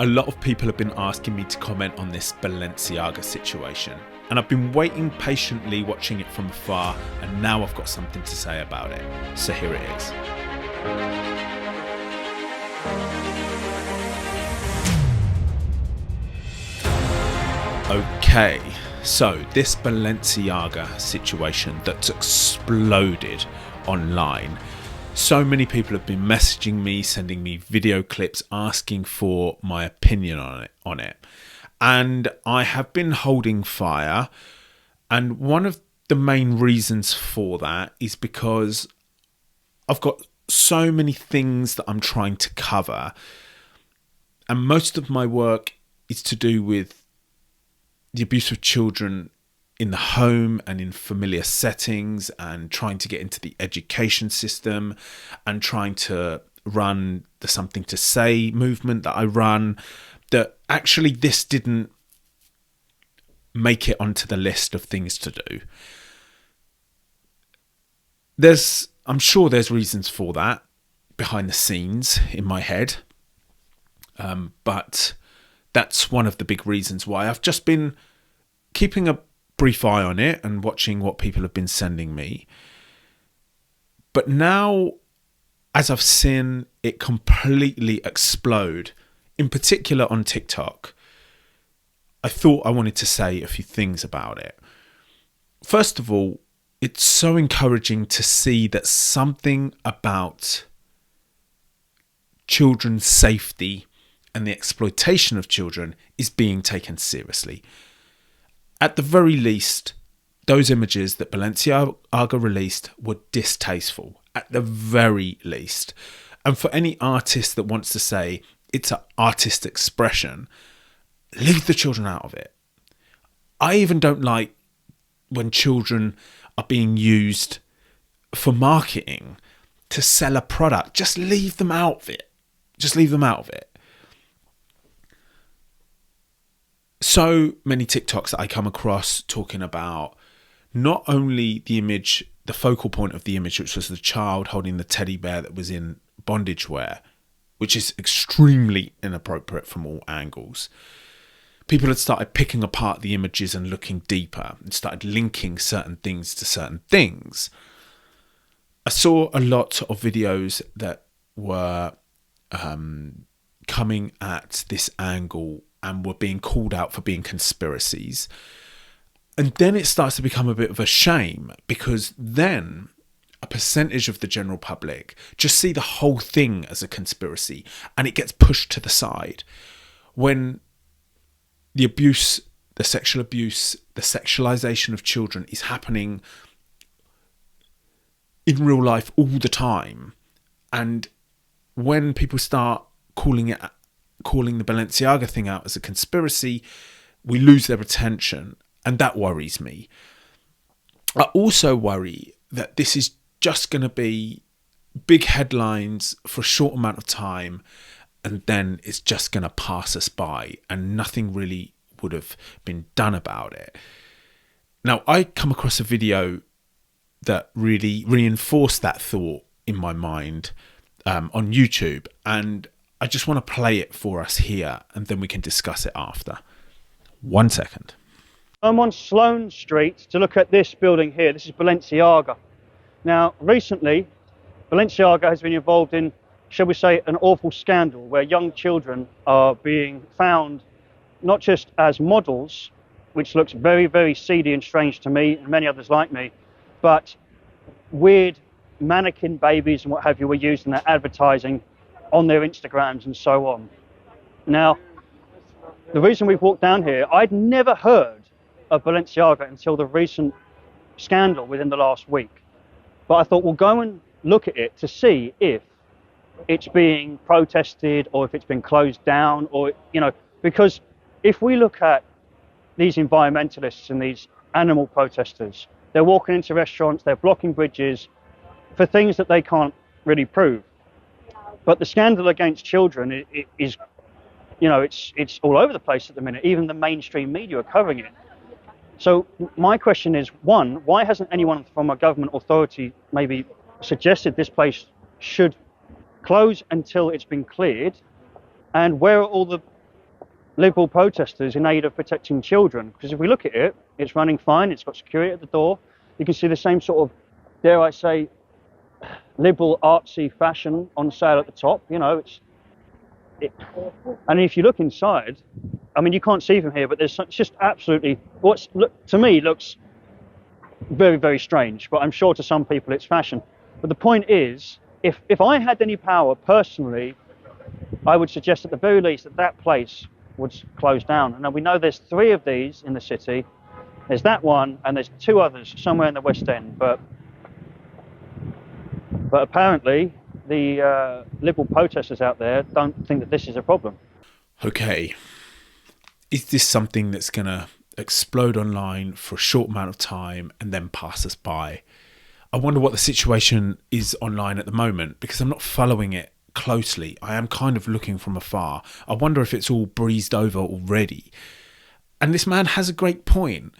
a lot of people have been asking me to comment on this Balenciaga situation, and I've been waiting patiently watching it from afar, and now I've got something to say about it. So here it is. Okay, so this Balenciaga situation that's exploded online. So many people have been messaging me, sending me video clips, asking for my opinion on it. And I have been holding fire. And one of the main reasons for that is because I've got so many things that I'm trying to cover. And most of my work is to do with the abuse of children in the home and in familiar settings, and trying to get into the education system, and trying to run the Something to Say movement that I run, that actually this didn't make it onto the list of things to do. I'm sure there's reasons for that behind the scenes in my head. But that's one of the big reasons why I've just been keeping a brief eye on it and watching what people have been sending me. But now, as I've seen it completely explode, in particular on TikTok, I thought I wanted to say a few things about it. First of all, it's so encouraging to see that something about children's safety and the exploitation of children is being taken seriously. At the very least, those images that Balenciaga released were distasteful, at the very least. And for any artist that wants to say it's an artist expression, leave the children out of it. I even don't like when children are being used for marketing to sell a product. Just leave them out of it. Just leave them out of it. So many TikToks that I come across talking about not only the image, the focal point of the image, which was the child holding the teddy bear that was in bondage wear, which is extremely inappropriate from all angles. People had started picking apart the images and looking deeper and started linking certain things to certain things. I saw a lot of videos that were coming at this angle and were being called out for being conspiracies. And then it starts to become a bit of a shame, because then a percentage of the general public just see the whole thing as a conspiracy, and it gets pushed to the side when the abuse, the sexual abuse, the sexualization of children is happening in real life all the time. And when people start calling the Balenciaga thing out as a conspiracy, we lose their attention, and that worries me. I also worry that this is just going to be big headlines for a short amount of time, and then it's just going to pass us by, and nothing really would have been done about it. Now, I come across a video that really reinforced that thought in my mind on YouTube, and I just want to play it for us here, and then we can discuss it after. 1 second. I'm on Sloane Street to look at this building here. This is Balenciaga. Now, recently, Balenciaga has been involved in, shall we say, an awful scandal where young children are being found not just as models, which looks very, very seedy and strange to me and many others like me, but weird mannequin babies and what have you were used in their advertising on their Instagrams and so on. Now, the reason we've walked down here, I'd never heard of Balenciaga until the recent scandal within the last week. But I thought we'll go and look at it to see if it's being protested or if it's been closed down, or, because if we look at these environmentalists and these animal protesters, they're walking into restaurants, they're blocking bridges for things that they can't really prove. But the scandal against children is, it's all over the place at the minute. Even the mainstream media are covering it. So my question is, one, why hasn't anyone from a government authority maybe suggested this place should close until it's been cleared? And where are all the liberal protesters in aid of protecting children. Because if we look at it, it's running fine, it's got security at the door. You can see the same sort of, dare I say, liberal artsy fashion on sale at the top. You know, and if you look inside, I mean, you can't see from here, but it's just absolutely, to me looks very, very strange, but I'm sure to some people it's fashion. But the point is, if I had any power personally, I would suggest at the very least that that place would close down. And now we know there's 3 of these in the city. There's that one, and there's 2 others somewhere in the West End. But apparently the liberal protesters out there don't think that this is a problem. Okay, is this something that's going to explode online for a short amount of time and then pass us by? I wonder what the situation is online at the moment, because I'm not following it closely. I am kind of looking from afar. I wonder if it's all breezed over already. And this man has a great point.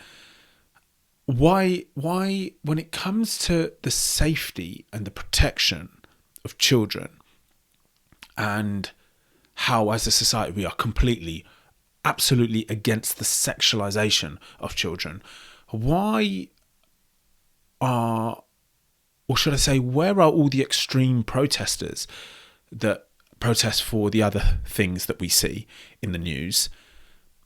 Why, when it comes to the safety and the protection of children, and how as a society we are completely, absolutely against the sexualization of children, why are, or should I say, where are all the extreme protesters that protest for the other things that we see in the news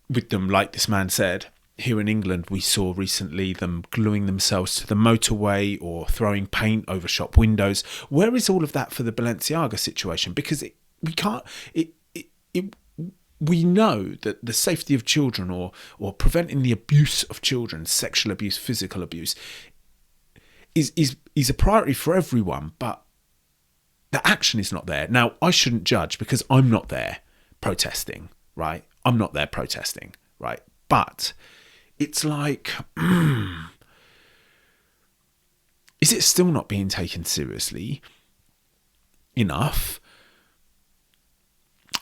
with them? Like this man said, here in England, we saw recently them gluing themselves to the motorway or throwing paint over shop windows. Where is all of that for the Balenciaga situation? Because we know that the safety of children or preventing the abuse of children, sexual abuse, physical abuse, is a priority for everyone, but the action is not there. Now, I shouldn't judge because I'm not there protesting, right? I'm not there protesting, right? But it's like, is it still not being taken seriously enough?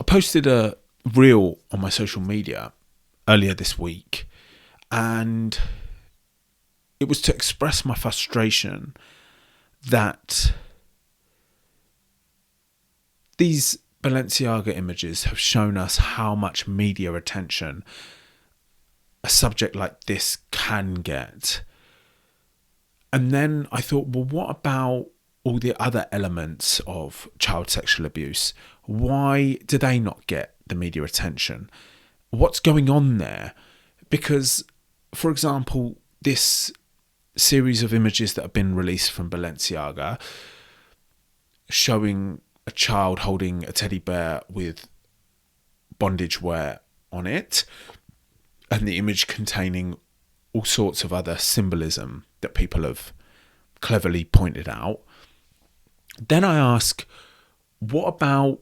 I posted a reel on my social media earlier this week, and it was to express my frustration that these Balenciaga images have shown us how much media attention a subject like this can get. And then I thought, well, what about all the other elements of child sexual abuse? Why do they not get the media attention? What's going on there? Because, for example, this series of images that have been released from Balenciaga showing a child holding a teddy bear with bondage wear on it, and the image containing all sorts of other symbolism that people have cleverly pointed out. Then I ask, what about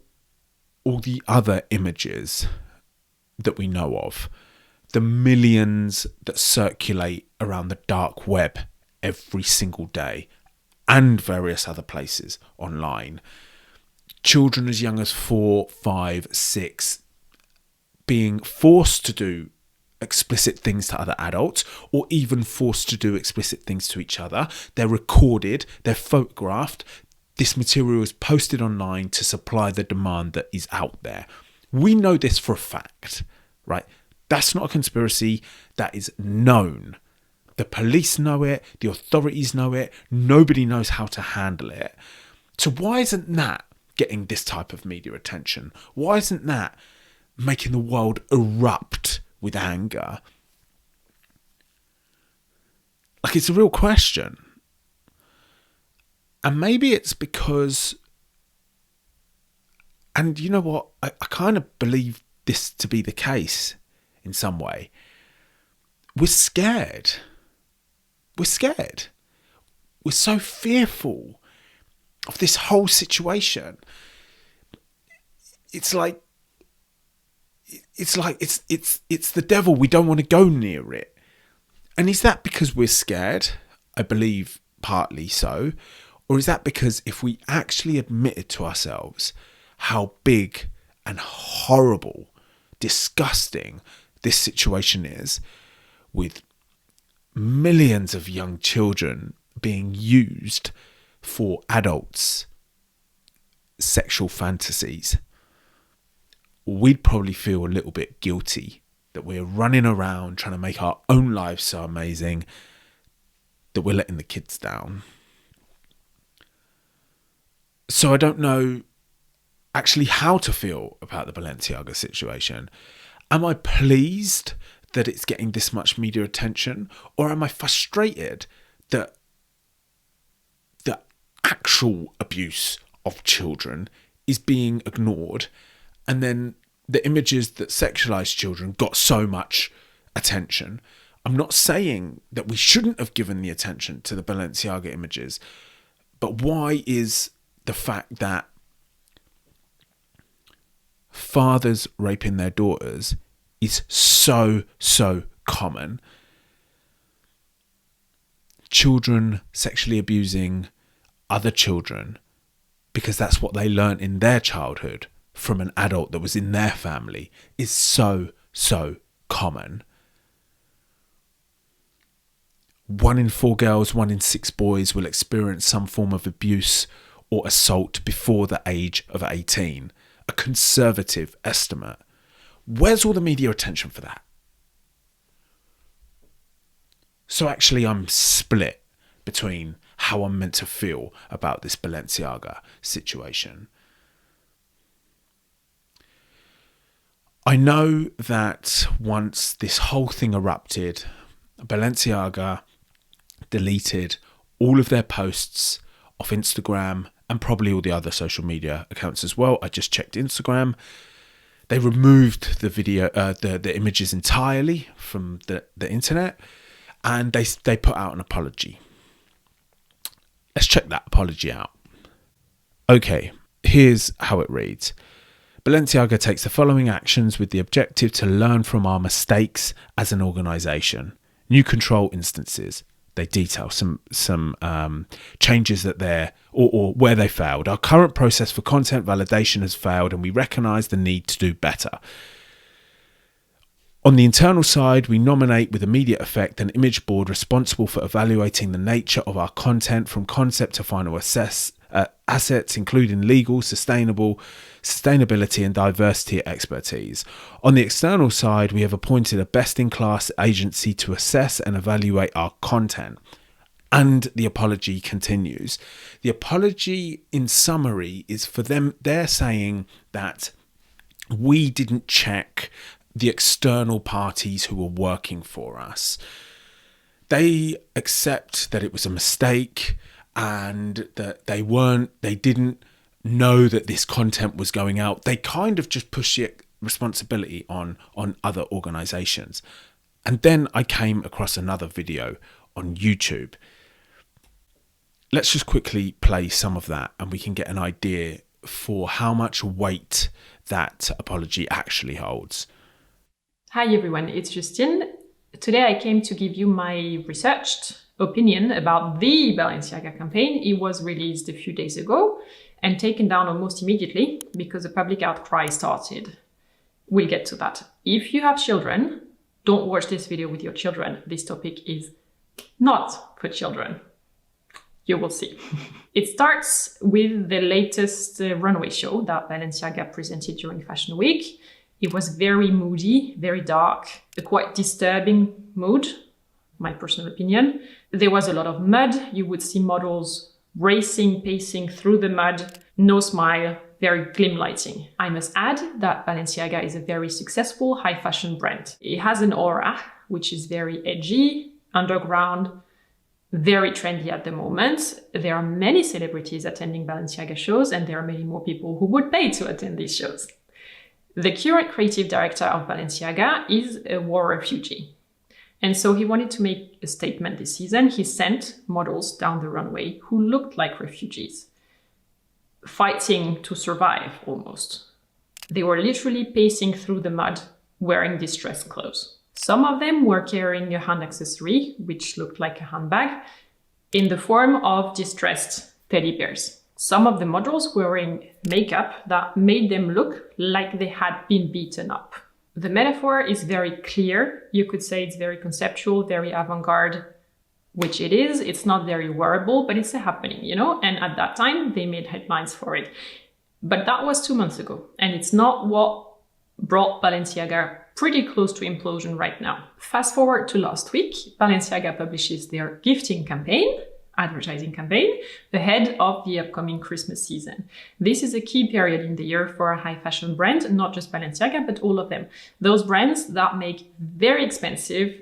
all the other images that we know of? The millions that circulate around the dark web every single day and various other places online. Children as young as 4, 5, 6 being forced to do explicit things to other adults, or even forced to do explicit things to each other. They're recorded, they're photographed. This material is posted online to supply the demand that is out there. We know this for a fact, right? That's not a conspiracy. That is known. The police know it. The authorities know it. Nobody knows how to handle it. So why isn't that getting this type of media attention? Why isn't that making the world erupt with anger? Like, it's a real question. And maybe it's because, and you know what, I kind of believe this to be the case in some way. We're scared. We're scared. We're so fearful of this whole situation. It's like it's the devil. We don't want to go near it. And is that because we're scared? I believe partly so. Or is that because if we actually admitted to ourselves how big and horrible, disgusting this situation is, with millions of young children being used for adults' sexual fantasies, we'd probably feel a little bit guilty that we're running around trying to make our own lives so amazing that we're letting the kids down. So I don't know actually how to feel about the Balenciaga situation. Am I pleased that it's getting this much media attention, or am I frustrated that the actual abuse of children is being ignored, and then the images that sexualize children got so much attention? I'm not saying that we shouldn't have given the attention to the Balenciaga images, but why is the fact that fathers raping their daughters is so common, children sexually abusing other children because that's what they learnt in their childhood from an adult that was in their family is so common? 1 in 4 girls, 1 in 6 boys will experience some form of abuse or assault before the age of 18. A conservative estimate. Where's all the media attention for that? So actually I'm split between how I'm meant to feel about this Balenciaga situation. I know that once this whole thing erupted, Balenciaga deleted all of their posts off Instagram and probably all the other social media accounts as well. I just checked Instagram. They removed the video, the images entirely from the internet, and they put out an apology. Let's check that apology out. Okay, here's how it reads. Balenciaga takes the following actions with the objective to learn from our mistakes as an organisation. New control instances. They detail some changes that or where they failed. Our current process for content validation has failed, and we recognise the need to do better. On the internal side, we nominate with immediate effect an image board responsible for evaluating the nature of our content from concept to final assets, including legal, sustainability and diversity expertise. On the external side, we have appointed a best-in-class agency to assess and evaluate our content. And the apology continues. The apology, in summary, is for them. They're saying that we didn't check the external parties who were working for us. They accept that it was a mistake and that they didn't know that this content was going out. They kind of just push the responsibility on other organizations. And then I came across another video on YouTube. Let's just quickly play some of that and we can get an idea for how much weight that apology actually holds. Hi everyone, it's Justine. Today I came to give you my researched opinion about the Balenciaga campaign. It was released a few days ago and taken down almost immediately because a public outcry started. We'll get to that. If you have children, don't watch this video with your children. This topic is not for children. You will see. It starts with the latest runway show that Balenciaga presented during Fashion Week. It was very moody, very dark, a quite disturbing mood, my personal opinion. There was a lot of mud. You would see models racing, pacing through the mud, no smile, very glim lighting. I must add that Balenciaga is a very successful high fashion brand. It has an aura, which is very edgy, underground, very trendy at the moment. There are many celebrities attending Balenciaga shows, and there are many more people who would pay to attend these shows. The current creative director of Balenciaga is a war refugee. And so he wanted to make a statement this season. He sent models down the runway who looked like refugees, fighting to survive almost. They were literally pacing through the mud, wearing distressed clothes. Some of them were carrying a hand accessory, which looked like a handbag, in the form of distressed teddy bears. Some of the models were wearing makeup that made them look like they had been beaten up. The metaphor is very clear. You could say it's very conceptual, very avant-garde, which it is. It's not very wearable, but it's a happening, you know? And at that time, they made headlines for it. But that was 2 months ago. And it's not what brought Balenciaga pretty close to implosion right now. Fast forward to last week, Balenciaga publishes their gifting campaign, advertising campaign, ahead of the upcoming Christmas season. This is a key period in the year for a high fashion brand, not just Balenciaga, but all of them. Those brands that make very expensive,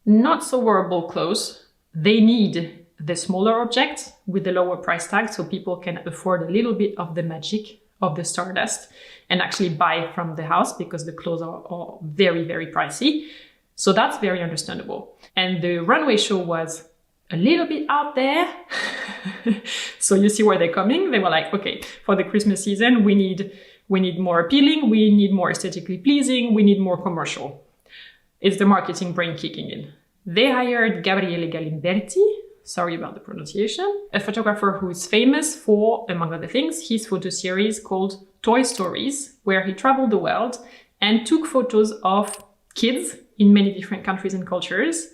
not so wearable clothes, they need the smaller objects with the lower price tag so people can afford a little bit of the magic of the stardust and actually buy from the house because the clothes are very, very pricey. So that's very understandable. And the runway show was a little bit out there. So you see where they're coming. They were like, okay, for the Christmas season, we need more appealing, we need more aesthetically pleasing, we need more commercial. It's the marketing brain kicking in. They hired Gabriele Galimberti, sorry about the pronunciation, a photographer who is famous for, among other things, his photo series called Toy Stories, where he traveled the world and took photos of kids in many different countries and cultures,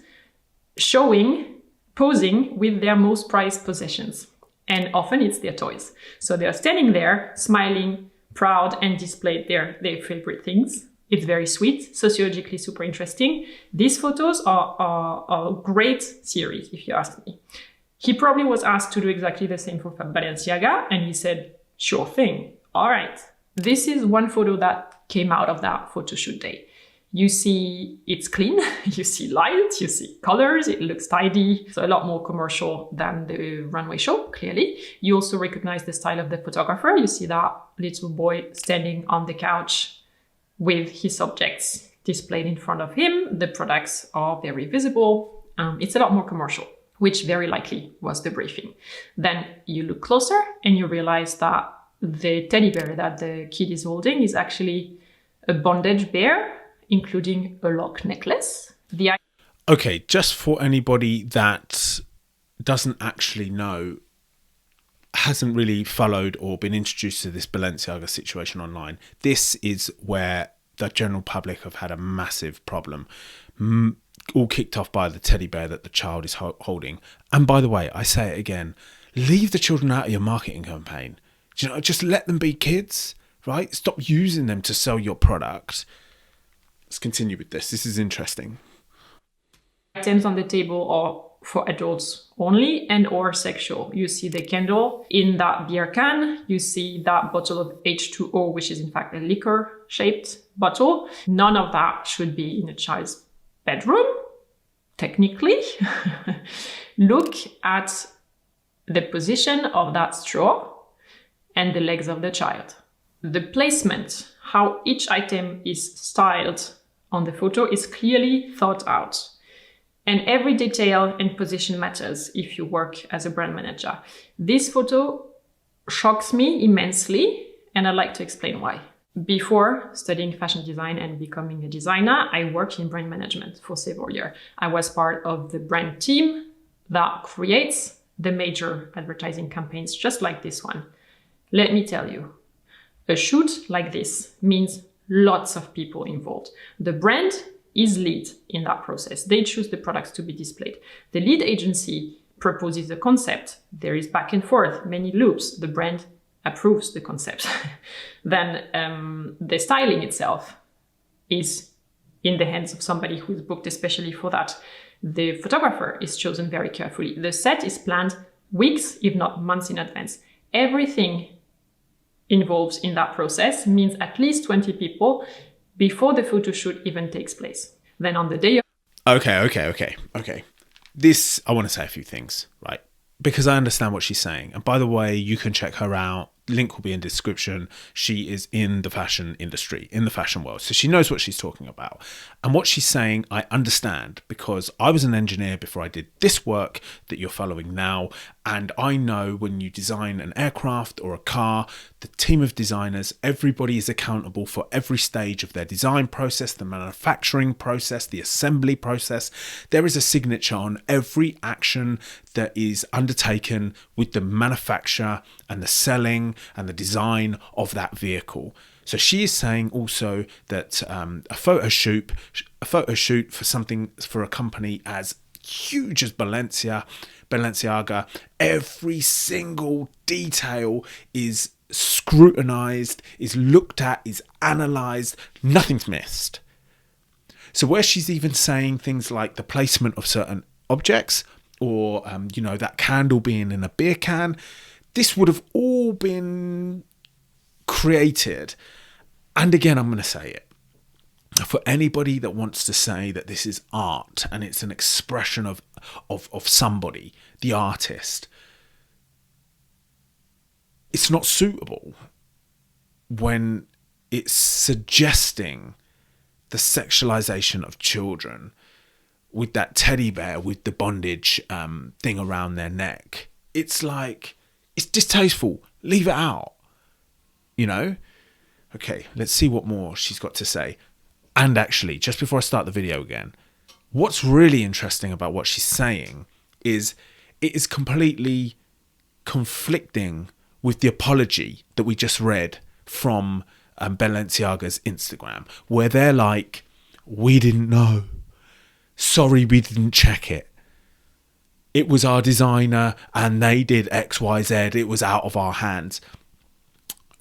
posing with their most prized possessions. And often it's their toys. So they're standing there, smiling, proud, and displayed their favorite things. It's very sweet, sociologically super interesting. These photos are a great series, if you ask me. He probably was asked to do exactly the same for Balenciaga, and he said, sure thing, all right. This is one photo that came out of that photo shoot day. You see it's clean, you see light, you see colors, it looks tidy. So a lot more commercial than the runway show, clearly. You also recognize the style of the photographer. You see that little boy standing on the couch with his objects displayed in front of him. The products are very visible. It's a lot more commercial, which very likely was the briefing. Then you look closer and you realize that the teddy bear that the kid is holding is actually a bondage bear, including a lock necklace. Okay, just for anybody that doesn't actually know, hasn't really followed or been introduced to this Balenciaga situation online, this is where the general public have had a massive problem, all kicked off by the teddy bear that the child is holding. And by the way, I say it again, leave the children out of your marketing campaign. You know, just let them be kids, right? Stop using them to sell your product. Let's continue with this. This is interesting. Items on the table are for adults only and or sexual. You see the candle in that beer can. You see that bottle of H2O, which is in fact a liquor-shaped bottle. None of that should be in a child's bedroom, technically. Look at the position of that straw and the legs of the child. The placement, how each item is styled on the photo is clearly thought out. And every detail and position matters if you work as a brand manager. This photo shocks me immensely, and I'd like to explain why. Before studying fashion design and becoming a designer, I worked in brand management for several years. I was part of the brand team that creates the major advertising campaigns, just like this one. Let me tell you, a shoot like this means lots of people involved. The brand is lead in that process. They choose the products to be displayed. The lead agency proposes the concept. There is back and forth, many loops. The brand approves the concept. Then the styling itself is in the hands of somebody who is booked especially for that. The photographer is chosen very carefully. The set is planned weeks, if not months in advance. Everything involved in that process means at least 20 people before the photo shoot even takes place. Then on the day of... Okay. This, I want to say a few things, right? Because I understand what she's saying. And by the way, you can check her out. Link will be in the description. She is in the fashion industry, in the fashion world. So she knows what she's talking about. And what she's saying, I understand, because I was an engineer before I did this work that you're following now. And I know when you design an aircraft or a car, the team of designers, everybody is accountable for every stage of their design process, the manufacturing process, the assembly process. There is a signature on every action that is undertaken with the manufacture and the selling and the design of that vehicle. So she is saying also that a photo shoot for something, for a company as huge as Balenciaga, every single detail is scrutinized, is looked at, is analyzed, nothing's missed. So where she's even saying things like the placement of certain objects, or that candle being in a beer can, this would have all been created. And again, I'm going to say it, for anybody that wants to say that this is art and it's an expression of somebody, the artist, it's not suitable when it's suggesting the sexualization of children with that teddy bear with the bondage thing around their neck. It's like, it's distasteful. Leave it out. Okay, let's see what more she's got to say. And actually, just before I start the video again, what's really interesting about what she's saying is it is completely conflicting with the apology that we just read from Balenciaga's Instagram, where they're like, we didn't know. Sorry, we didn't check it. It was our designer and they did X, Y, Z. It was out of our hands.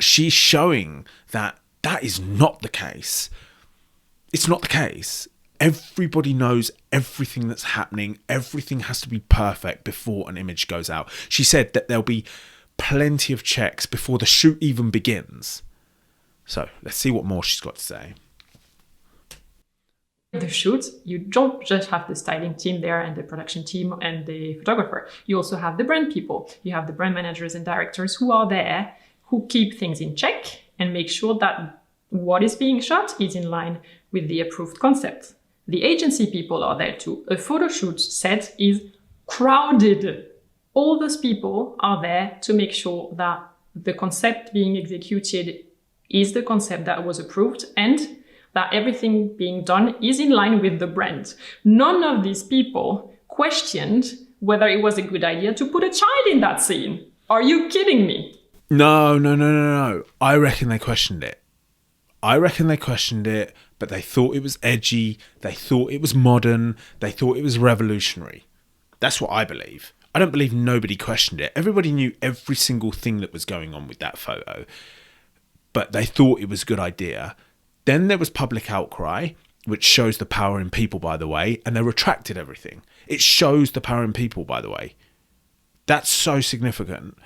She's showing that is not the case. It's not the case. Everybody knows everything that's happening. Everything has to be perfect before an image goes out. She said that there'll be plenty of checks before the shoot even begins. So let's see what more she's got to say. The shoot, you don't just have the styling team there and the production team and the photographer. You also have the brand people. You have the brand managers and directors who are there, who keep things in check and make sure that what is being shot is in line with the approved concept. The agency people are there too. A photo shoot set is crowded. All those people are there to make sure that the concept being executed is the concept that was approved and that everything being done is in line with the brand. None of these people questioned whether it was a good idea to put a child in that scene. Are you kidding me? No. I reckon they questioned it. But they thought it was edgy. They thought it was modern. They thought it was revolutionary. That's what I believe. I don't believe nobody questioned it. Everybody knew every single thing that was going on with that photo. But they thought it was a good idea. Then there was public outcry, which shows the power in people, by the way, and they retracted everything. It shows the power in people, by the way. That's so significant.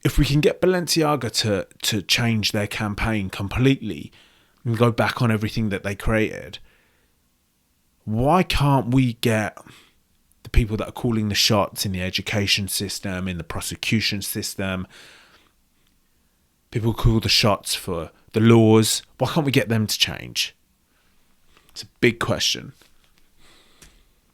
If we can get Balenciaga to change their campaign completely and go back on everything that they created, why can't we get the people that are calling the shots in the education system, in the prosecution system, people who call the shots for the laws, why can't we get them to change? It's a big question.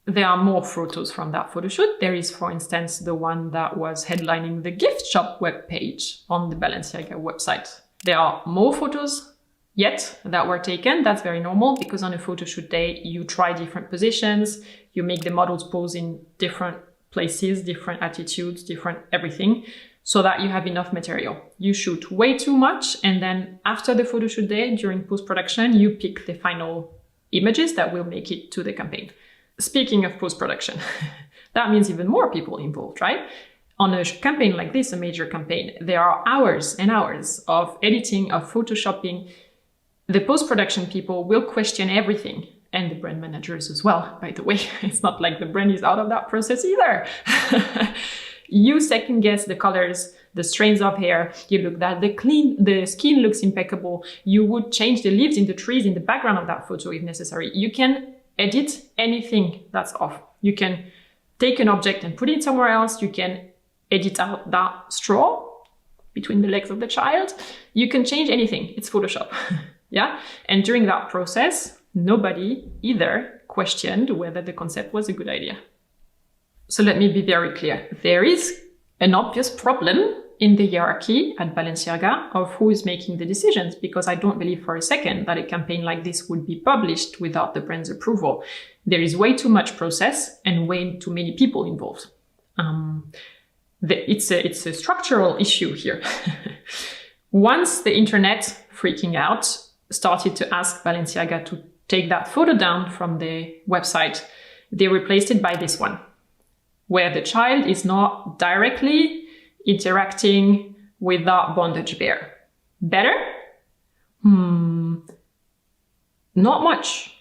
There are more photos from that photo shoot. There is, for instance, the one that was headlining the gift shop webpage on the Balenciaga website. There are more photos yet that were taken. That's very normal because on a photo shoot day, you try different positions, you make the models pose in different places, different attitudes, different everything, so that you have enough material. You shoot way too much, and then after the photo shoot day, during post-production, you pick the final images that will make it to the campaign. Speaking of post-production, that means even more people involved, right? On a campaign like this, a major campaign, there are hours and hours of editing, of photoshopping. The post-production people will question everything, and the brand managers as well, by the way. It's not like the brand is out of that process either. You second guess the colors, the strands of hair. You look that the skin looks impeccable. You would change the leaves in the trees in the background of that photo if necessary. You can edit anything that's off. You can take an object and put it somewhere else. You can edit out that straw between the legs of the child. You can change anything. It's Photoshop. Yeah. And during that process, nobody either questioned whether the concept was a good idea. So let me be very clear. There is an obvious problem in the hierarchy at Balenciaga of who is making the decisions, because I don't believe for a second that a campaign like this would be published without the brand's approval. There is way too much process and way too many people involved. It's a structural issue here. Once the internet, freaking out, started to ask Balenciaga to take that photo down from the website, they replaced it by this one, where the child is not directly interacting without bondage bear. Better? Not much.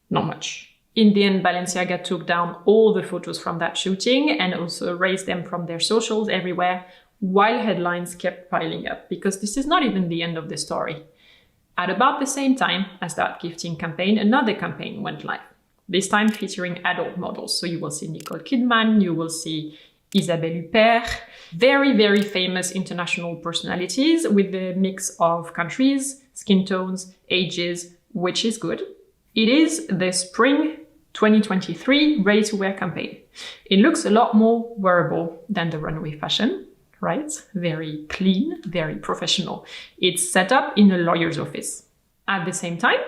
Not much. In the end, Balenciaga took down all the photos from that shooting and also erased them from their socials everywhere, while headlines kept piling up, because this is not even the end of the story. At about the same time as that gifting campaign, another campaign went live, this time featuring adult models. So you will see Nicole Kidman, you will see Isabelle Huppert, very, very famous international personalities with a mix of countries, skin tones, ages, which is good. It is the Spring 2023 ready-to-wear campaign. It looks a lot more wearable than the runway fashion, right? Very clean, very professional. It's set up in a lawyer's office. At the same time,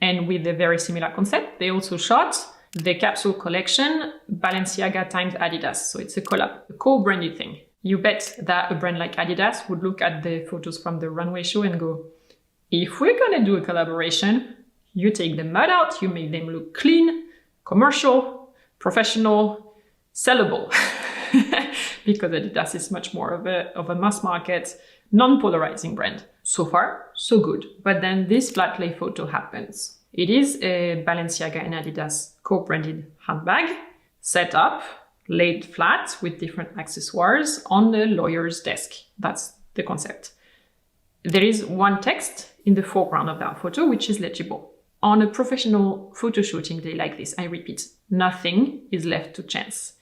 and with a very similar concept, they also shot the capsule collection Balenciaga times Adidas. So it's a collab, a co-branded thing. You bet that a brand like Adidas would look at the photos from the runway show and go, if we're gonna do a collaboration, you take the mud out, you make them look clean, commercial, professional, sellable. Because Adidas is much more of a mass market, non-polarizing brand. So far, so good. But then this flat lay photo happens. It is a Balenciaga and Adidas co-branded handbag, set up, laid flat with different accessoires on the lawyer's desk. That's the concept. There is one text in the foreground of that photo, which is legible. On a professional photo shooting day like this, I repeat, nothing is left to chance.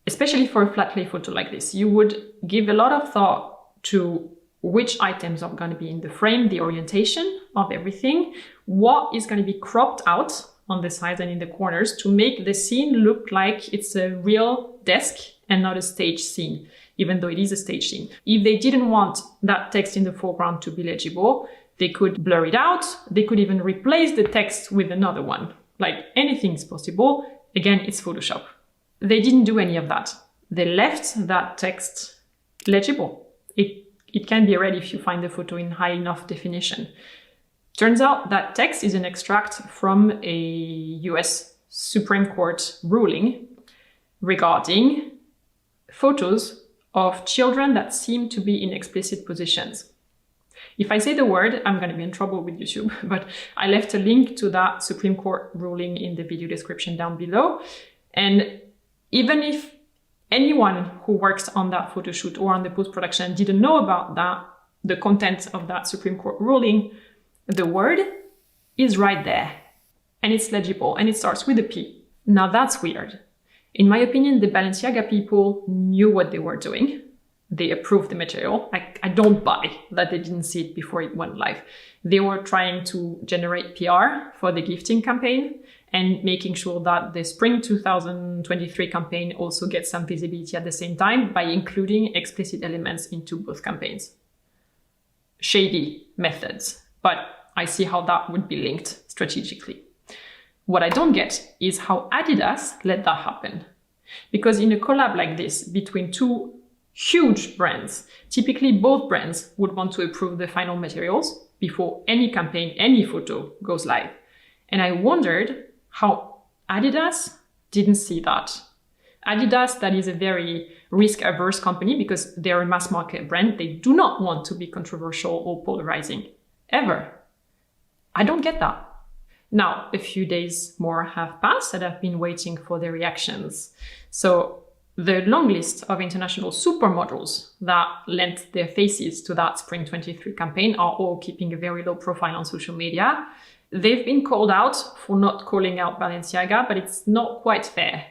Especially for a flat lay photo like this, you would give a lot of thought to which items are going to be in the frame, the orientation of everything, what is going to be cropped out on the sides and in the corners to make the scene look like it's a real desk and not a stage scene, even though it is a stage scene. If they didn't want that text in the foreground to be legible, they could blur it out. They could even replace the text with another one. Like, anything is possible. Again, it's Photoshop. They didn't do any of that. They left that text legible. It can be read if you find the photo in high enough definition. Turns out that text is an extract from a US Supreme Court ruling regarding photos of children that seem to be in explicit positions. If I say the word, I'm going to be in trouble with YouTube, but I left a link to that Supreme Court ruling in the video description down below. And even if anyone who works on that photo shoot or on the post-production didn't know about that, the content of that Supreme Court ruling, the word is right there. And it's legible, and it starts with a P. Now that's weird. In my opinion, the Balenciaga people knew what they were doing. They approved the material. I don't buy that they didn't see it before it went live. They were trying to generate PR for the gifting campaign and making sure that the Spring 2023 campaign also gets some visibility at the same time by including explicit elements into both campaigns. Shady methods, but I see how that would be linked strategically. What I don't get is how Adidas let that happen. Because in a collab like this between two huge brands, typically both brands would want to approve the final materials before any campaign, any photo goes live. And I wondered how Adidas didn't see that. Adidas, that is a very risk-averse company because they're a mass market brand. They do not want to be controversial or polarizing, ever. I don't get that. Now, a few days more have passed and I've been waiting for the reactions. So the long list of international supermodels that lent their faces to that Spring 23 campaign are all keeping a very low profile on social media. They've been called out for not calling out Balenciaga, but it's not quite fair.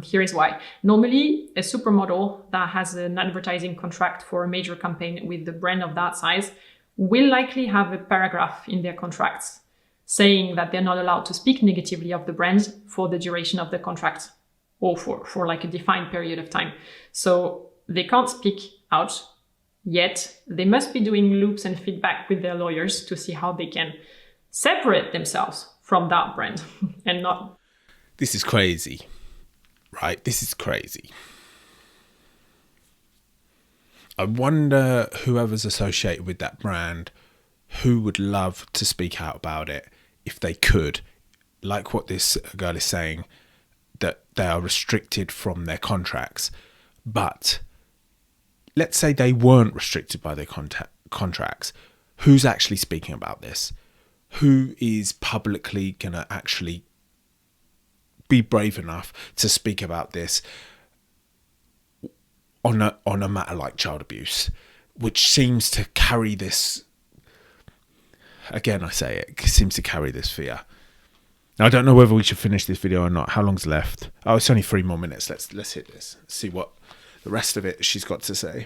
Here is why. Normally, a supermodel that has an advertising contract for a major campaign with the brand of that size will likely have a paragraph in their contracts saying that they're not allowed to speak negatively of the brand for the duration of the contract or for like a defined period of time. So they can't speak out yet. They must be doing loops and feedback with their lawyers to see how they can separate themselves from that brand and not. This is crazy, right? This is crazy. I wonder whoever's associated with that brand, who would love to speak out about it if they could, like what this girl is saying, that they are restricted from their contracts. But let's say they weren't restricted by their contracts, who's actually speaking about this? Who is publicly going to actually be brave enough to speak about this on a matter like child abuse, which seems to carry this, again I say it, seems to carry this fear. Now, I don't know whether we should finish this video or not. How long's left? Oh, it's only 3 more minutes. Let's hit this. See what the rest of it she's got to say.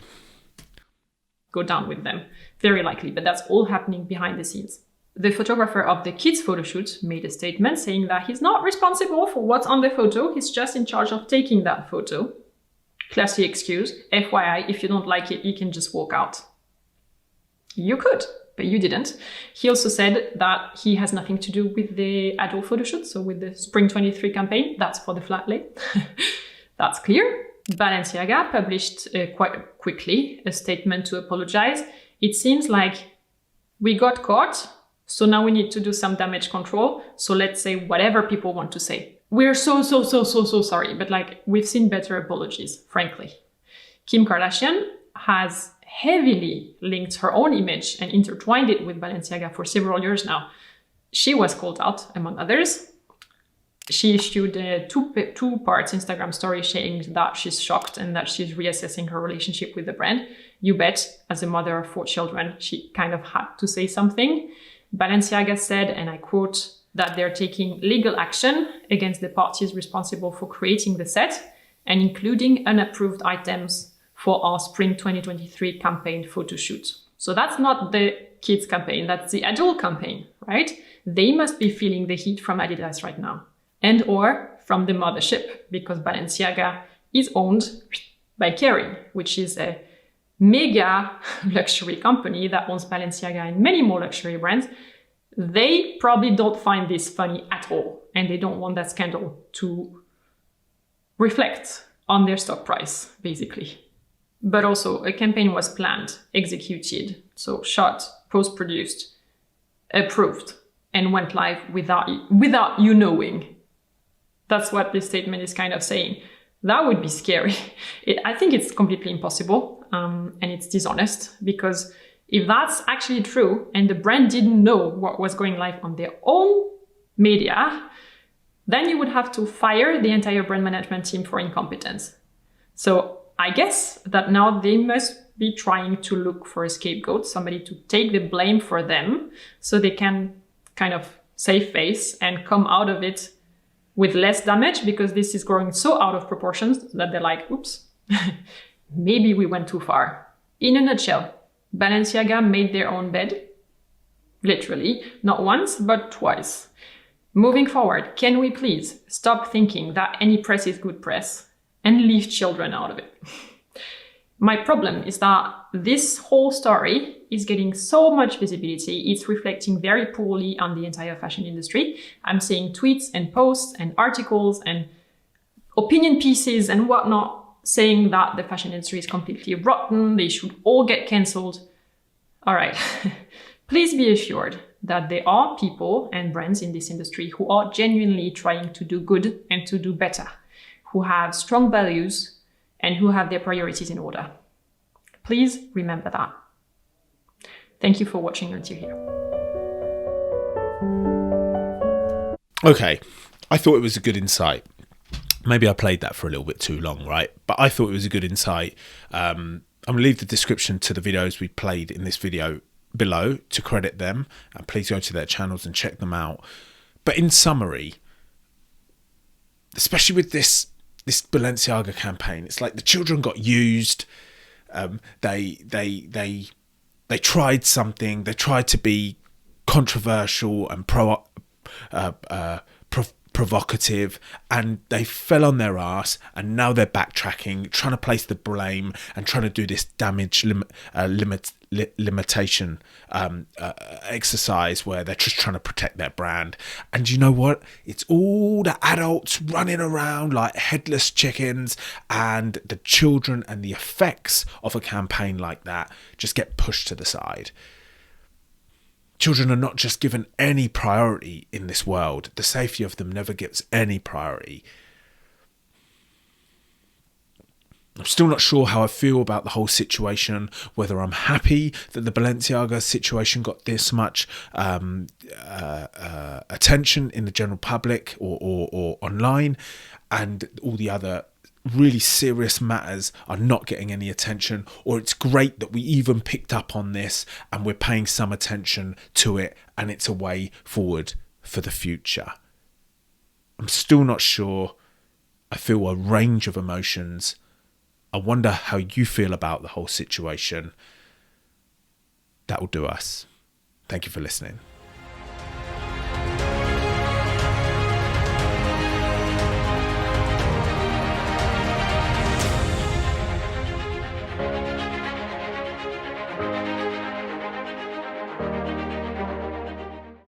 Go down with them. Very likely, but that's all happening behind the scenes. The photographer of the kids' photo shoot made a statement saying that he's not responsible for what's on the photo, he's just in charge of taking that photo. Classy excuse. FYI, if you don't like it, you can just walk out. You could, but you didn't. He also said that he has nothing to do with the adult photo shoot, so with the Spring 23 campaign. That's for the flat lay. That's clear. Balenciaga published quite quickly a statement to apologize. It seems like we got caught, so now we need to do some damage control. So let's say whatever people want to say. We're so sorry, but like we've seen better apologies, frankly. Kim Kardashian has heavily linked her own image and intertwined it with Balenciaga for several years now. She was called out, among others. She issued a two-part Instagram story saying that she's shocked and that she's reassessing her relationship with the brand. You bet, as a mother of 4 children, she kind of had to say something. Balenciaga said, and I quote, that they're taking legal action against the parties responsible for creating the set and including unapproved items for our Spring 2023 campaign photo shoot. So that's not the kids campaign, that's the adult campaign, right? They must be feeling the heat from Adidas right now. And or from the mothership, because Balenciaga is owned by Kering, which is a mega luxury company that owns Balenciaga and many more luxury brands. They probably don't find this funny at all, and they don't want that scandal to reflect on their stock price, basically. But also, a campaign was planned, executed, so shot, post-produced, approved, and went live without you knowing. That's what this statement is kind of saying. That would be scary. I think it's completely impossible, and it's dishonest, because if that's actually true and the brand didn't know what was going live on their own media, then you would have to fire the entire brand management team for incompetence. So I guess that now they must be trying to look for a scapegoat, somebody to take the blame for them so they can kind of save face and come out of it with less damage, because this is growing so out of proportions that they're like, oops, maybe we went too far. In a nutshell, Balenciaga made their own bed, literally, not once, but twice. Moving forward, can we please stop thinking that any press is good press and leave children out of it? My problem is that this whole story is getting so much visibility, it's reflecting very poorly on the entire fashion industry. I'm seeing tweets and posts and articles and opinion pieces and whatnot saying that the fashion industry is completely rotten, they should all get cancelled. All right, please be assured that there are people and brands in this industry who are genuinely trying to do good and to do better, who have strong values and who have their priorities in order. Please remember that. Thank you for watching until here. Okay, I thought it was a good insight. Maybe I played that for a little bit too long, right? But I thought it was a good insight. I'm going to leave the description to the videos we played in this video below to credit them. And please go to their channels and check them out. But in summary, especially with this Balenciaga campaign, it's like the children got used. They tried something. They tried to be controversial and provocative, and they fell on their ass, and now they're backtracking, trying to place the blame and trying to do this damage limitation exercise where they're just trying to protect their brand. And you know what? It's all the adults running around like headless chickens, and the children and the effects of a campaign like that just get pushed to the side. Children are not just given any priority in this world. The safety of them never gets any priority. I'm still not sure how I feel about the whole situation, whether I'm happy that the Balenciaga situation got this much attention in the general public or online, and all the other really serious matters are not getting any attention, or it's great that we even picked up on this and we're paying some attention to it and it's a way forward for the future. I'm still not sure. I feel a range of emotions. I wonder how you feel about the whole situation. That will do us. Thank you for listening.